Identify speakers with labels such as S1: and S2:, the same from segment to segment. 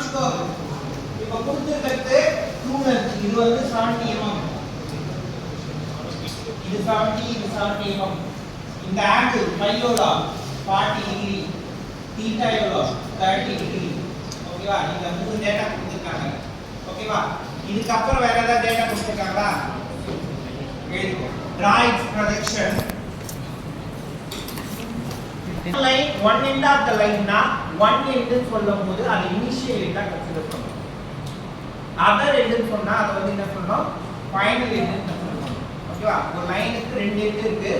S1: கவனிச்சுக்கோ. இப்போ கொடுத்துருக்கு ஸ்டூடண்ட் இது வந்து 70 mm. இது 70, இது 70 mm. இந்த ஆங்கிள் ஃபையோட 40 டிகிரி, தீட்டா எவ்வளோ 30 டிகிரி. ஓகேவா? இந்த மூணு டேட்டா கொடுத்துருக்காங்க. ஓகேவா? இதுக்கு அப்புறம் வேற ஏதாவது டேட்டா கொடுத்துருக்காங்களா? Draw its projection. Line one end of the line na one end சொல்லும்போது அது initial end ஆ கன்சிடர் பண்ணணும். other end சொன்னா அது வந்து என்ன சொல்லணும்? final end ன்னு சொல்லணும். ஓகேவா? ஒரு லைனுக்கு ரெண்டு end இருக்கு.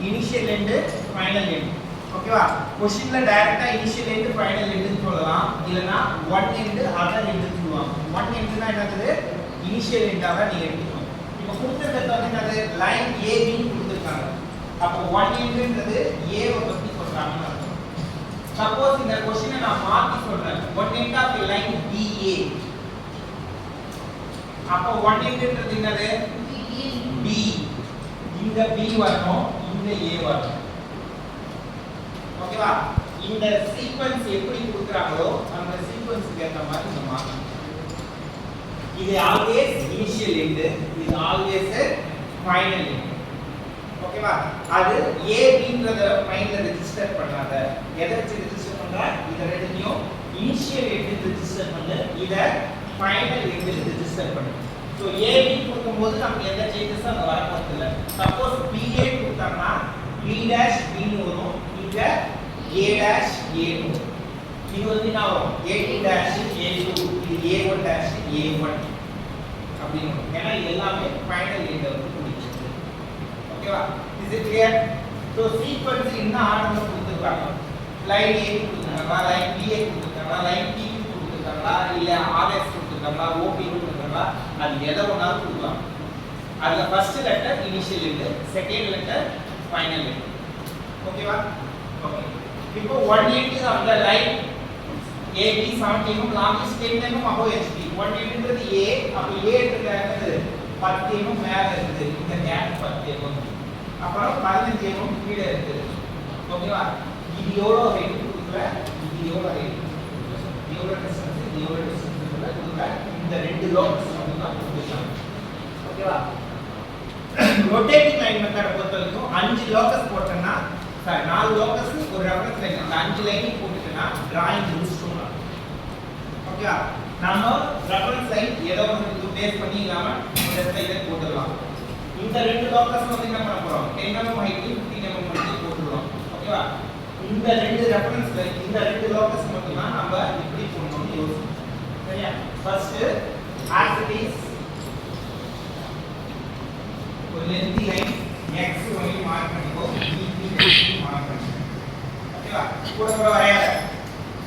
S1: initial end, final end. ஓகேவா? क्वेश्चनல டைரக்ட்டா initial end, final end ன்னு சொல்லலாம். இல்லனா one end, other end ன்னு சொல்லுவாங்க. one end னா என்னது? initial end ஆ நீங்க எடுத்துக்கணும். இப்போ கொடுத்திருக்கிறது வந்து என்னது? லைன் AB ன்னு கொடுத்திருக்காங்க. அப்போ 1 என்றது A வை பத்தி சொல்றாங்க. சப்போஸ் இந்த क्वेश्चனை நான் மாத்தி சொல்றேன். 1 end of a line BA. அப்போ 1 என்றது என்னது? B. இந்த B வரணும், இந்த A வரணும். ஓகேவா? இந்த சீக்வென்ஸ் எப்படி கொடுக்கறாங்களோ அந்த சீக்வென்ஸ்க்கு ஏத்த மாதிரி நம்ம மாத்தணும். இது always initial end, இது always final end. ஓகேவா? அது A ன்றத மைண்ட்ல ரெஜிஸ்டர் பண்ணாத. எதை வச்சு ரெஜிஸ்டர் பண்ற? இத ரெண்டுத்தையும் initial end ரெஜிஸ்டர் பண்ணு, இத final end ரெஜிஸ்டர் பண்ணு. சோ A B கொடுக்கும்போது நமக்கு எந்த சேஞ்சஸும் அங்க வர போறது இல்ல. சப்போஸ் B A கொடுத்தாங்கன்னா B dash B ன்னு வரும், இங்க A dash A ன்னு வரும். இது வந்து என்ன வரும்? A2 dash A2, இது A1 dash A1 அப்படின்னு வரும். ஏன்னா இது எல்லாமே ஃபைனல் எண்ட் வந்து முடிச்சிருக்கு. ஓகேவா? Is it clear? So sequence என்ன ஆர்டர்ல கொடுத்திருக்காங்க? லைன் A கொடுத்திருக்காங்களா, லைன் B கொடுத்திருக்காங்களா, லைன் P கொடுத்திருக்காங்களா, இல்ல RS கொடுத்திருக்காங்களா, OP கொடுத்திருக்காங்களா, அது எதை வேணாலும் கொடுக்கலாம். அதுல first letter initial end, second letter final end. ஓகேவா? ஓகே. இப்போ 180 of the line AB 70 mm, longest 10 mm above HP. 180 ன்றது A, அப்ப A ன்றது 10 mm மேல இருக்குது. இந்த கேப் 10 mm. அப்புறம் 15 mm கீழ இருக்குது. ஓகேவா? இது எவ்வளவு ஹைட் கொடுக்கல, இது எவ்வளவு ஹைட் கொடுக்கல. எவ்வளவு டிஸ்டன்ஸ், இது எவ்வளவு டிஸ்டன்ஸ் கொடுக்கல. இந்த ரெண்டு லோகஸ் மட்டும் தான் கொடுத்திருக்காங்க. ஓகேவா? ரொட்டேட்டிங் லைன் மெத்தட பொறுத்தவரைக்கும் 5 லோகஸ் போட்டனா, சார் 4 லோகஸ் ஒரு ரெஃபரன்ஸ் லைன், அந்த 5 லைன் போட்டுட்டனா டிராயிங் முடிச்சிட்டோம். ஓகேவா? நாம ரெஃபரன்ஸ் லைன் ஏதோ ஒன்று பேஸ் பண்ணி இல்லாம இந்த ஸ்லைடை போட்டுடலாம். இந்த ரெண்டு லோகஸ் வந்து என்ன பண்ண போறோம்? 10 mm ஹைட், 15 mm ஹைட் போட்டுறோம். ஓகேவா? இந்த ரெண்டு ரெஃபரன்ஸ் லைன், இந்த ரெண்டு லோகஸ் மட்டும் தான் நம்ம இப்படி போடணும்னு யோசிக்கணும். சரியா? ஃபர்ஸ்ட் as it is ஒரு length line x y mark பண்ணிக்கோ, b மார்க் பண்ணிக்கோ. ஓகேவா? கூட கூட வரையாத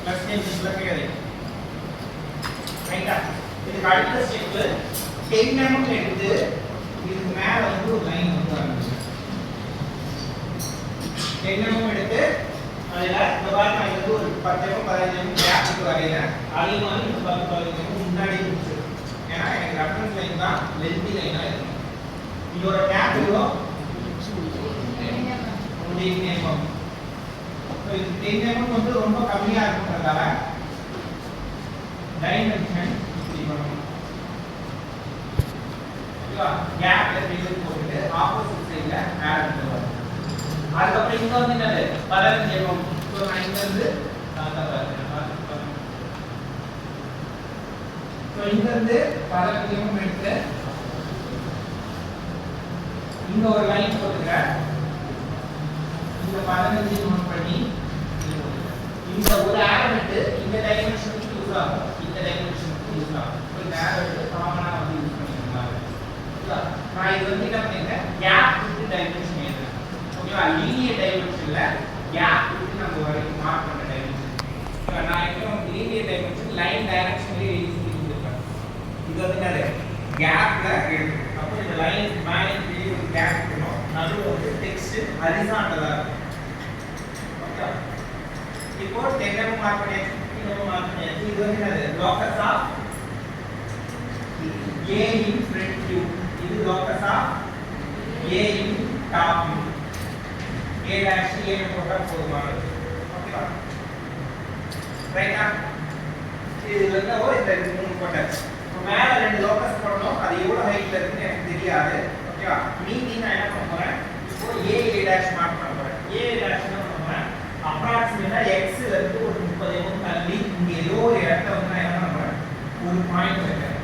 S1: பிளஸ் கேன்சல் கிடையாது. ரைட்டா? இதுக்கு அடுத்த ஸ்டெப் 10 mm எடுத்து இதுக்கு மேல வந்து ஒரு லைன் வந்து ஆரம்பிச்சு 10 mm எடுத்து அதுல இந்த பாருங்க இது ஒரு 10 mm 15 mm கேப் விட்டு வரையறேன். அதே மாதிரி இந்த 10 15 mm முன்னாடி முடிச்சு. ஏன்னா எனக்கு ரெஃபரன்ஸ் லைன் தான் லென்த் லைனா இருக்கும். இதோட கேப் எவ்வளோ? 10 mm. சோ இது 10 mm வந்து ரொம்ப கம்மியா இருக்குன்றதால டைமென்ஷன் இப்படி பண்ணணும். ஓகேவா? கேப்ல ஃபீல் போட்டுட்டு ஆப்போசிட் சைடுல ஆட் பண்ணுவோம். அதுக்கு அப்புறம் இங்க வந்து என்னது 15 mm. சோ நான் இங்க இருந்து சோ இங்க இருந்து 15 mm எடுத்து இங்க ஒரு லைன் போட்டுக்கிறேன். இந்த 15 mm பண்ணி இந்த ஒரு ஆரோ எடுத்து இந்த டைமென்ஷனுக்கு யூஸ் ஆகும், இந்த டைமென்ஷனுக்கு யூஸ் ஆகும். இந்த ஆரோ எடுத்து காமனா வந்து யூஸ் பண்ணிக்கலாம். ஓகேவா? நான் இது வந்து என்ன பண்ணிருக்கேன்? கேப் வித் டைமென்ஷன் எழுதுறேன். ஓகேவா? லீனியர் டைமென்ஷன்ல கேப் வித் நம்ம வரைக்கும் மார்க் பண்ண டைமென்ஷன். ஓகேவா? நான் இப்போ லீனியர் டைமென்ஷன் லைன் டைரக்ஷன்லயே எழுதி கொடுத்திருக்கேன். இது வந்து என்னது? கேப்ல எழுதுறேன். அப்போ இந்த லைன் மேலே கீழே ஒரு கேப் இருக்கணும். நடுவுல வந்து டெக்ஸ்ட் ஹரிசாண்டலா இருக்கும். ஓகே? இப்போ 10 mm மார்க் பண்ணியாச்சு, 15 mm மார்க் பண்ணியாச்சு. இது வந்து என்னது? Locus of A in front view. இது locus of A in top view. A dash A ன்னு போட்டா போதுமானது. ஓகேவா? ரைட்டா? இதுல இருக்க இந்த மூணு போட்டாச்சு. இப்போ மேல ரெண்டு லோகஸ் போடணும். அது எவ்வளவு ஹைட்ல இருக்குன்னு எனக்கு தெரியாது. ஓகேவா? மீதி நான் என்ன பண்ண போறேன்? இப்போ a dash மார்க் பண்ண போறேன். a dash என்ன பண்ண போறேன்? அப்ராக்ஸிமேட்டா x ல இருந்து ஒரு 30 mm தள்ளி இங்க ஏதோ ஒரு இடத்துல வந்து நான் என்ன பண்றேன்? ஒரு பாயிண்ட் வைக்கிறேன்.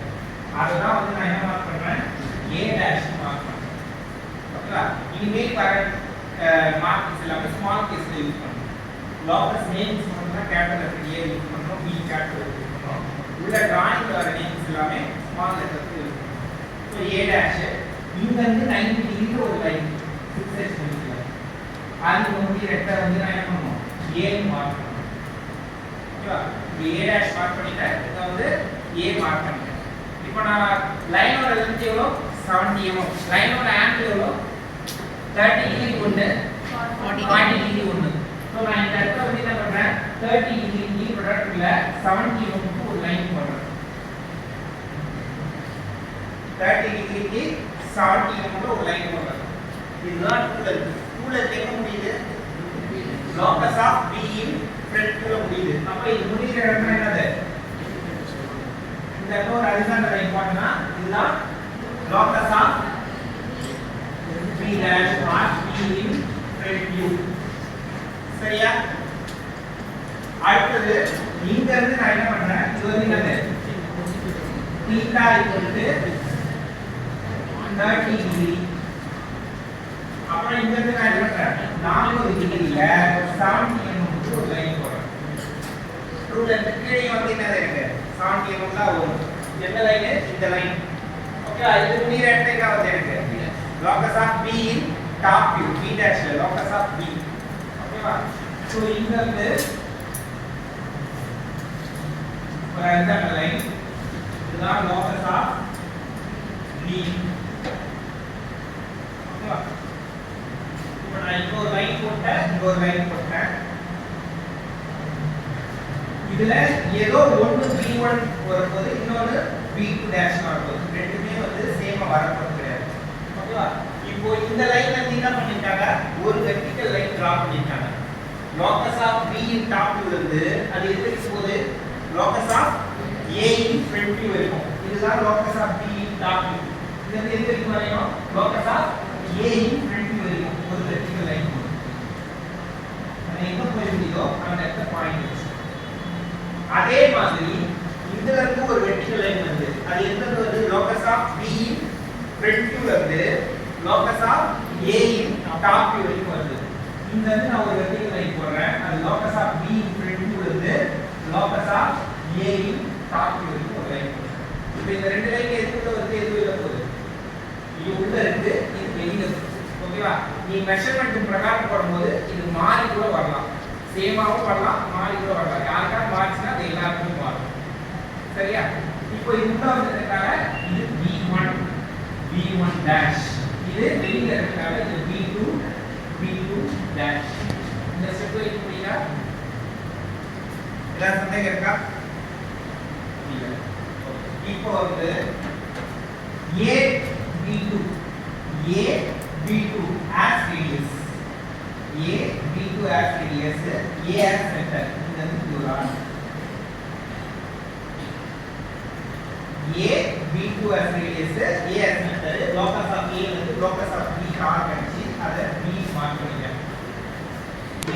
S1: அதுதான் வந்து நான் என்ன மார்க் பண்றேன்? a dash மார்க் பண்றேன். ஓகேவா? இனிமேல் வர மார்க்ஸ் எல்லாமே ஸ்மால் கேஸ்ல யூஸ் பண்ணணும். லோகஸ் நேம்ஸ் பண்ணா கேபிட்டல் லெட்டர் a யூஸ் பண்ணணும், b கேபிட்டல் யூஸ் பண்ணணும். உள்ள டிராயிங்ல வர நேம்ஸ் எல்லாமே ஸ்மால் லெட்டர்ஸ் யூஸ் பண்ணணும். சோ a dash இங்க இருந்து 90 டிகிரி ஒரு லைன் ஃபிக்ஸ் பண்ணிக்கலாம். அது வந்து ரெக்டர் வந்து நான் என்ன பண்ணனும்? a மார்க் பண்ணனும். ஓகேவா? a dash மார்க் பண்ணிட்டேன். இத வந்து a மார்க் பண்ணிட்டேன். இப்போ நான் லைனோட லெந்த் எவ்வளோ? 70 mm. லைனோட ஆங்கிள் எவ்வளோ? 30 டிகிரி ஒன்னு 40 டிகிரி ஒன்னு. சோ நான் இந்த இடத்துல வந்து என்ன பண்றேன்? 30 டிகிரி ப்ராடக்ட்ல 70 mm க்கு ஒரு லைன் போடுறேன். 30 டிகிரிக்கு 70 mm க்கு ஒரு லைன் போடுறேன். இதுதான் டூல எங்க முடியுது? லோகஸ் ஆஃப் b இன் ஃப்ரண்ட்ல முடியுது. அப்ப இது முடிகிற இடம் என்னது? இந்த இடத்துல ஒரு ஹரிசாண்டல் லைன் போட்டனா இதுதான் locus of b dash or b in front view. சரியா? அடுத்தது இங்க இருந்து நான் என்ன பண்றேன்? இது வந்து என்னது? theta equal to 30 degree. அப்புறம் இங்க இருந்து நான் என்ன பண்றேன்? 40 டிகிரில 70 mm க்கு ஒரு லைன் போடுறேன். ரூல் அந்த கீழே வந்து என்னது இருக்கு? 70 mm தான் வரும். என்ன லைன்? இந்த லைன். ஓகே, இது முடிகிற இடத்துக்கு வந்து இருக்கு. locus of b in top view, b dash locus of b. ஓகேவா? சோ இங்க இருந்து ஒரு ஹரிசாண்டல் லைன். இதுதான் locus of b. ஓகேவா? இப்போ நான் இங்க ஒரு லைன் போட்டேன், இங்க ஒரு லைன் போட்டேன். இதுல ஏதோ ஒன்னு b1 வரும்போது இன்னொரு b2 dash வரும்போது ரெண்டுமே வந்து சேமா வரப்போறது கிடையாது. ஓகேவா? இப்போ இந்த லைன்ல என்ன பண்ணிட்டாங்க? ஒரு வெர்டிகல் லைன் டிரா பண்ணிட்டாங்க. locus of b in top view இருந்து அது எதுக்கு போகுது? locus of a in front view வரைக்கும். இதுதான் locus of b in top view. இது எது வரைக்கும் வரையும்? locus of a in front view வரைக்கும் ஒரு வெர்டிகல் லைன் போகுது. அது எங்க போய் முடியுதோ அந்த இடத்துல பாயிண்ட் வச்சு. அதே மாதிரி இதுல இருந்து ஒரு வெர்டிகல் லைன் வந்து அது எங்க வருது? locus of b in front view ல இருந்து locus of a in top view வரைக்கும் வருது. இந்த இடத்துல நான் ஒரு வெர்டிகல் லைன் போடுறேன். அது locus of b in front view ல இருந்து locus of a in top view வரைக்கும் ஒரு லைன் போடுறேன். இப்போ இந்த ரெண்டு லைன் எதுக்குள்ள வருது? எது உள்ள போகுது? இது உள்ள இருக்கு, இது வெளியில இருக்கு. ஓகேவா? நீ மெஷர்மென்ட் பிரகாரம் போடும்போது இது மாறி கூட வரலாம். சேமாவும் வரலாம், மாறி கூட வரலாம். யாருக்கா மாறிச்சுனா அது எல்லாருக்கும் மாறும். சரியா? இப்போ இது உள்ள வந்ததுனால இது b1 b1 dash. இது வெளியில இருக்கனால இது b2 b2 dash. இந்த ஸ்டெப் வைக்க முடியுதா? எல்லாரும் சந்தேகம் இருக்கா? இல்ல. இப்போ வந்து a b2 as radius a b2 as radius a as center இந்த தூரம் a b2 as radius a as center locus of a வந்து locus of b ஆர் கழிச்சு அத b மார்க் பண்ணிட்டேன்.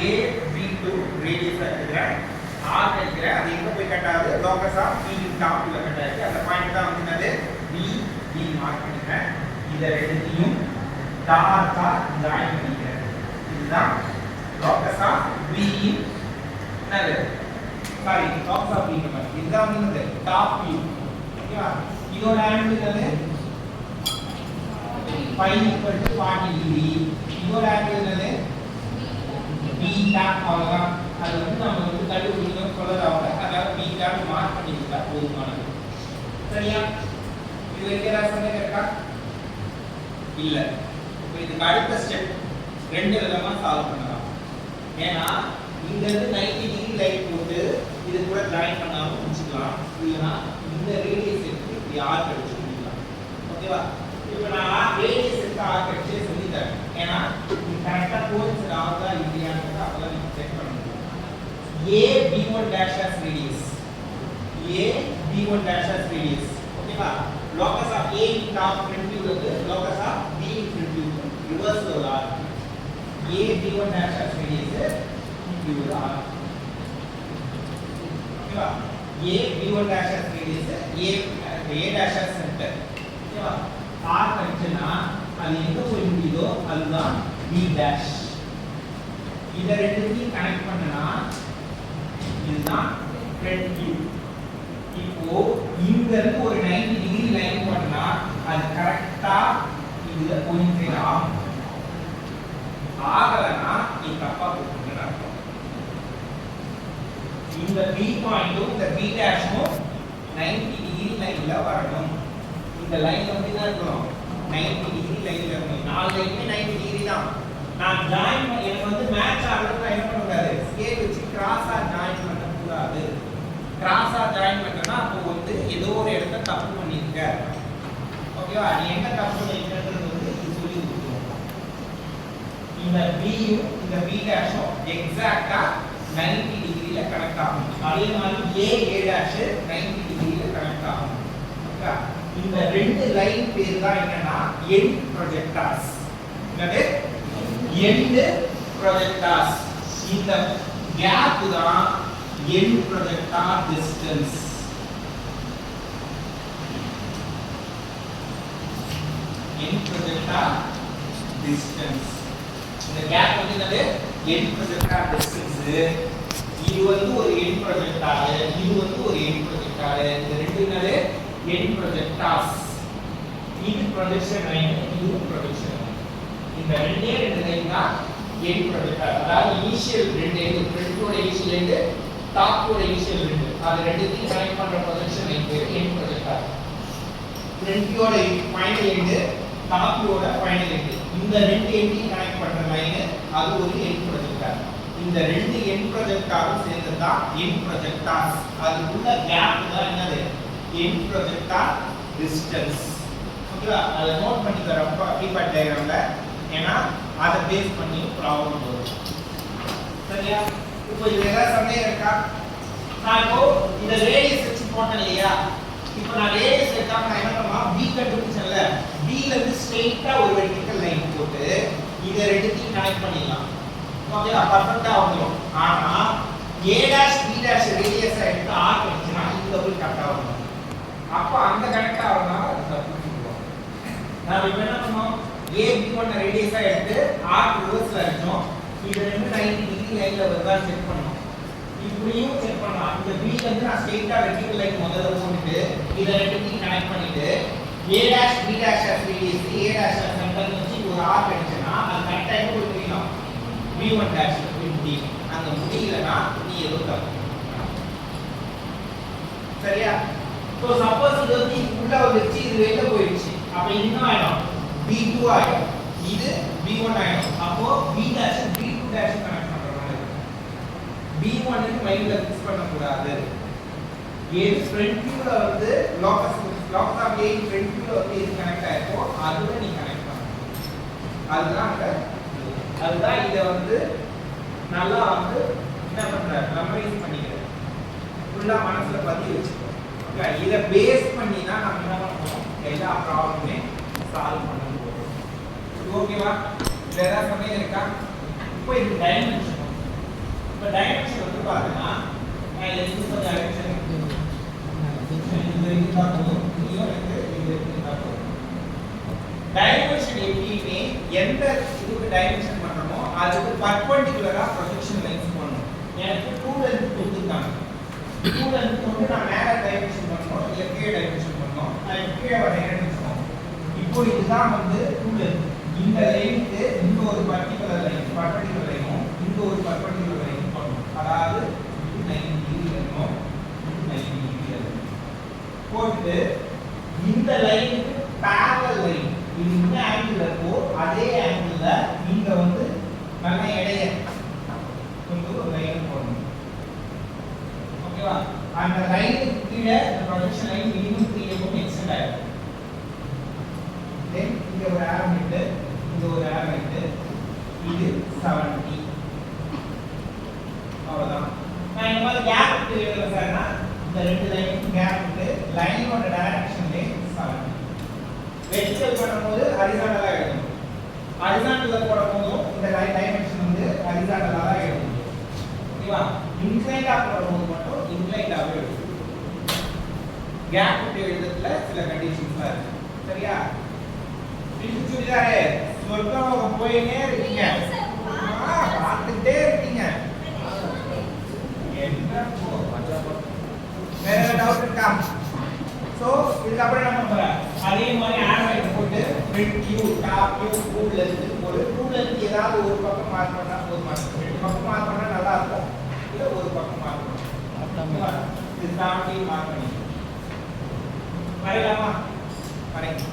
S1: a b2 radius எடுக்கிறேன், ஆர் கழிக்கிறேன். அது எங்க போய் கட் ஆகுது? locus of b டாப் ல கட் ஆகுது. அந்த பாயிண்ட் தான் வந்து என்னது? b மார்க் பண்ணிட்டேன். இத ரெண்டுத்தையும் டாட்டா ஜாயின் பண்ணிக்கிறேன். இதுதான் locus of b in என்னது? சாரி, locus of b நம்ம இதுதான் வந்து டாப் வியூ. ஓகேவா? இதோட ஆங்கிள் என்னது? phi equal to 40 degree. இதோட ஆங்கிள் என்னது? பீட்டா. அவ்வளவுதான். அது வந்து நம்ம வந்து கண்டுபிடிக்கணும் சொல்லலாம். அதனால பீட்டான்னு மார்க் பண்ணிக்கிட்டா போதுமானது. சரியா? இது வைக்கிறா சந்தேகம் இருக்கா? இல்ல. இப்போ இதுக்கு அடுத்த ஸ்டெப் ரெண்டு விதமா சால்வ் பண்ணலாம். ஏன்னா இங்க இருந்து 90 டிகிரி லைன் போட்டு இது கூட ஜாயின் பண்ணாம முடிச்சுக்கலாம். இல்லனா இந்த ரேடியஸ் எடுத்து இப்படி ஆர்க் அடிச்சு முடிக்கலாம். ஓகேவா? இப்போ நான் ரேடியஸ் எடுத்து ஆர்க் அடிச்சு சொல்லி தரேன். ஏன்னா இது கரெக்ட்டா கோயின்சிட் ஆகுதா இல்லையான்னு அப்பதான் நீங்க செக் பண்ண முடியும். a b1 dash as radius A B1 dash as radius. ஓகேவா? locus of A in top front view இருக்கு, locus of B in front view reverse ல உள்ள arc. A B1 dash as radius front view உள்ள arc. ஓகேவா? A B1 dash as radius A dash as center. ஓகேவா? arc கழிச்சனா அது எங்க போய் முடியுதோ அதுதான் B dash. இத ரெண்டுத்தையும் கனெக்ட் பண்ணனா இதுதான் front view. இப்போ இங்க இருந்து ஒரு 90 டிகிரி லைன் பண்ணா அது கரெக்ட்டா இதுல கோயின்சைட் ஆகும். ஆகலனா இது தப்பா போகுதுன்னு அர்த்தம். இந்த B பாயிண்டும் இந்த B டேஷும் 90 டிகிரி லைன்ல வரணும். இந்த லைன் வந்து என்ன இருக்கணும்? 90 டிகிரி லைன்ல இருக்கணும். நாலு லைனுமே 90 டிகிரி தான். நான் ஜாயின் எனக்கு வந்து மேட்ச் ஆகறது நான் என்ன பண்ண கூடாது? ஸ்கேல் வச்சு கிராஸா ஜாயின் பண்ண கூடாது. கிராஸா ஜாயின் பண்றனா அப்போ வந்து ஏதோ ஒரு இடத்துல தப்பு பண்ணிருக்க. ஓகேவா? நீ எங்க தப்பு பண்ணிருக்கன்றது வந்து இது சொல்லி கொடுத்துரும். இந்த B யும் இந்த B டேஷும் எக்ஸாக்ட்டா 90 டிகிரில கனெக்ட் ஆகும். அதே மாதிரி A டேஷ் 90 டிகிரில கனெக்ட் ஆகும். ஓகே? இந்த ரெண்டு லைன் பேர் தான் என்னன்னா எண்ட் ப்ரொஜெக்டார்ஸ். என்னது? எண்ட் ப்ரொஜெக்டார்ஸ். இந்த கேப் தான் end projector distance. End projector distance. இந்த கேப் வந்து என்னது? end projector distance. இது வந்து ஒரு end projector, இது வந்து ஒரு end projector. இந்த ரெண்டு என்னது? end projectors. இது projection line, இது projection line. இந்த ரெண்டே ரெண்டு லைன் தான் end projector. அதாவது இனிஷியல் ரெண்டு எண்ட் ஃப்ரண்டோட இனிஷியல் எண்ட் டாப்போட இனிஷியல் ரெண்டு அது ரெண்டுத்தையும் கனெக்ட் பண்ற ப்ரொஜெக்ஷன் லைன் பேர் எண்ட் ப்ரொஜெக்டர். ஃப்ரண்ட் வியூவோட ஃபைனல் எண்ட், டாப் வியூவோட ஃபைனல் எண்ட், இந்த ரெண்டு எண்டையும் கனெக்ட் பண்ற லைன் அது ஒரு எண்ட் ப்ரொஜெக்டர். இந்த ரெண்டு எண்ட் ப்ரொஜெக்டரும் சேர்ந்தது தான் எண்ட் ப்ரொஜெக்டர்ஸ். அதுக்குள்ள கேப் தான் என்னது? End projector distance. ஓகேவா? அதை நோட் பண்ணிக்க ரொம்ப கீபேட் டயகிராம்ல, ஏன்னா அதை பேஸ் பண்ணி ப்ராப்ளம் வரும். சரியா? இப்போ இது ஏதாவது சந்தேகம் இருக்கா? நான் இப்போ இந்த ரேடியஸ் வச்சு போட்டேன் இல்லையா? இப்போ நான் ரேடியஸ் எடுத்தாம நான் என்ன பண்ணலாம்? B கண்டுபிடிச்சேன்ல, B ல இருந்து ஸ்ட்ரைட்டா ஒரு வெர்டிகல் லைன் போட்டு இத ரெண்டுத்தையும் கனெக்ட் பண்ணிடலாம். ஓகேவா? பர்ஃபெக்ட்டா வந்துரும். ஆனா A dash B dash radius எடுத்து ஆர்க் வச்சுனா இந்த போய் கரெக்ட்டா வரும். அப்ப அந்த கனெக்ட் ஆவறனால அது தப்பு சொல்லுவோம். நான் இப்போ என்ன பண்ணோம்? A B1 ரேடியஸா எடுத்து ஆர்க் ரிவர்ஸ்ல வச்சோம். இது ரெண்டு 90 டிகிரி லைன்ல வருதா செக் பண்ணோம். இப்படியும் செக் பண்ணலாம். இந்த B ல இருந்து நான் ஸ்ட்ரைட்டா வெர்டிகல் லைன் முதல்ல போட்டுட்டு இத ரெண்டுத்தையும் கனெக்ட் பண்ணிட்டு A dash B dash as radius A dash as centre வச்சு ஒரு ஆர்க் அடிச்சனா அது கரெக்ட்டா எங்க போய் முடியும்? B1 டாஷ்ல போய் முடியும். அங்க முடியலனா நீ ஏதோ தப்பு. சரியா? சோ சப்போஸ் இது வந்து உள்ள வந்துச்சு, இது வெளிய போயிடுச்சு. அப்ப என்ன ஆயிடும்? B2 ஆயிடும். இது B1 ஆயிடும். அப்போ B dash B2 dash connect பண்ற மாதிரி இருக்கும். B1 க்கு மைண்ட்ல ஃபிக்ஸ் பண்ண கூடாது. ஏ ஃப்ரண்ட் வியூல வந்து லோகஸ் ஆஃப் A ஃப்ரண்ட் வியூல வந்து இது கனெக்ட் ஆயிருக்கோ அதுல நீ கனெக்ட் பண்ணணும். அதுதான் இத வந்து நல்லா வந்து என்ன பண்ற? மெமரைஸ் பண்ணிக்க. ஃபுல்லா மனசுல பதிய வச்சுக்கோ. ஓகே? இத பேஸ் பண்ணி தான் நாம என்ன பண்ணனும்? எல்லா ப்ராப்ளமே சால்வ் பண்ண போறோம். ஓகேவா? வேற சமயம் இருக்கா? இப்போ இது டைமென்ஷன். இப்போ டைமென்ஷன் வந்து பாத்தீங்கன்னா நான் இத யூஸ் பண்ண டைமென்ஷன் இது பார்த்தோம். இது பார்த்தோம். டைமென்ஷன் எப்படிமே எந்த இதுக்கு டைமென்ஷன் பண்றோமோ அதுக்கு பர்பெண்டிகுலரா ப்ரொஜெக்ஷன் லைன்ஸ் பண்ணனும். எனக்கு 2 லென்த் கொடுத்துட்டாங்க. 2 லென்த் வந்து நான் மேல டைமென்ஷன் பண்ணனும், இல்ல கீழ டைமென்ஷன் பண்ணனும். நான் கீழ வரையறேன்னு வெச்சுக்கோங்க. இப்போ இதுதான் வந்து 2 லென்த். இந்த லைனுக்கு இந்த ஒரு பர்టిక్యులர் லைன் பர்பெண்டிகுலர் லைனும் இந்த ஒரு பர்பெண்டிகுலர் லைன் பண்ணனும். அதாவது 90 டிகிரி லைனும் 90 டிகிரி லைன் போட்டு இந்த லைனுக்கு parallel லைன் இது என்ன ஆங்கிள் இருக்கோ அதே ஆங்கிள்ல நீங்க வந்து நல்ல எடைய கொண்டு ஒரு லைன் போடணும். ஓகேவா? அந்த லைனுக்கு கீழே இந்த projection line minimum 3 mm extend ஆயிடும். தென் இங்க ஒரு ஆரோ இருக்கு, இங்க ஒரு ஆரோ இருக்கு. இது 70. அவ்வளவுதான். நான் இந்த மாதிரி கேப் எழுதல சார்னா இந்த ரெண்டு லைன் லைனோட டைரக்ஷன் லென்த் 70. வெர்டிகல் பண்ணும்போது ஹரிசாண்டலா எழுதணும். ஹரிசாண்டல்ல போடும்போது இந்த டைமென்ஷன் வந்து ஹரிசாண்டலா தான் எழுதணும். ஓகேவா? இன்க்ளைன்டா போடும்போது மட்டும் இன்க்ளைன்டாவே எழுதணும். கேப் விட்டு எழுதுறதுல சில கண்டிஷன்ஸ்லாம் இருக்கு. சரியா? இது சுடிதாரே சொர்க்கம் போயினே இருக்கீங்க. பார்த்துட்டே இருக்கீங்க. என்ன போ வேற டவுட் இருக்கா? சோ இதுக்கு அப்புறம் என்ன பண்றோம்? அதே மாதிரி ஆரோவை போட்டு ஃப்ரண்ட் வியூ டாப் வியூ ரூல்ல இருந்து ஒரு ரூல்ல இருந்து ஏதாவது ஒரு பக்கம் மார்க் பண்ணா போதுமானது. ரெண்டு பக்கம் மார்க் பண்ணா நல்லா இருக்கும். இல்ல ஒரு பக்கம் மார்க் பண்ணலாம். இது தாண்டி மார்க் பண்ணி வரையலாமா? வரைங்க.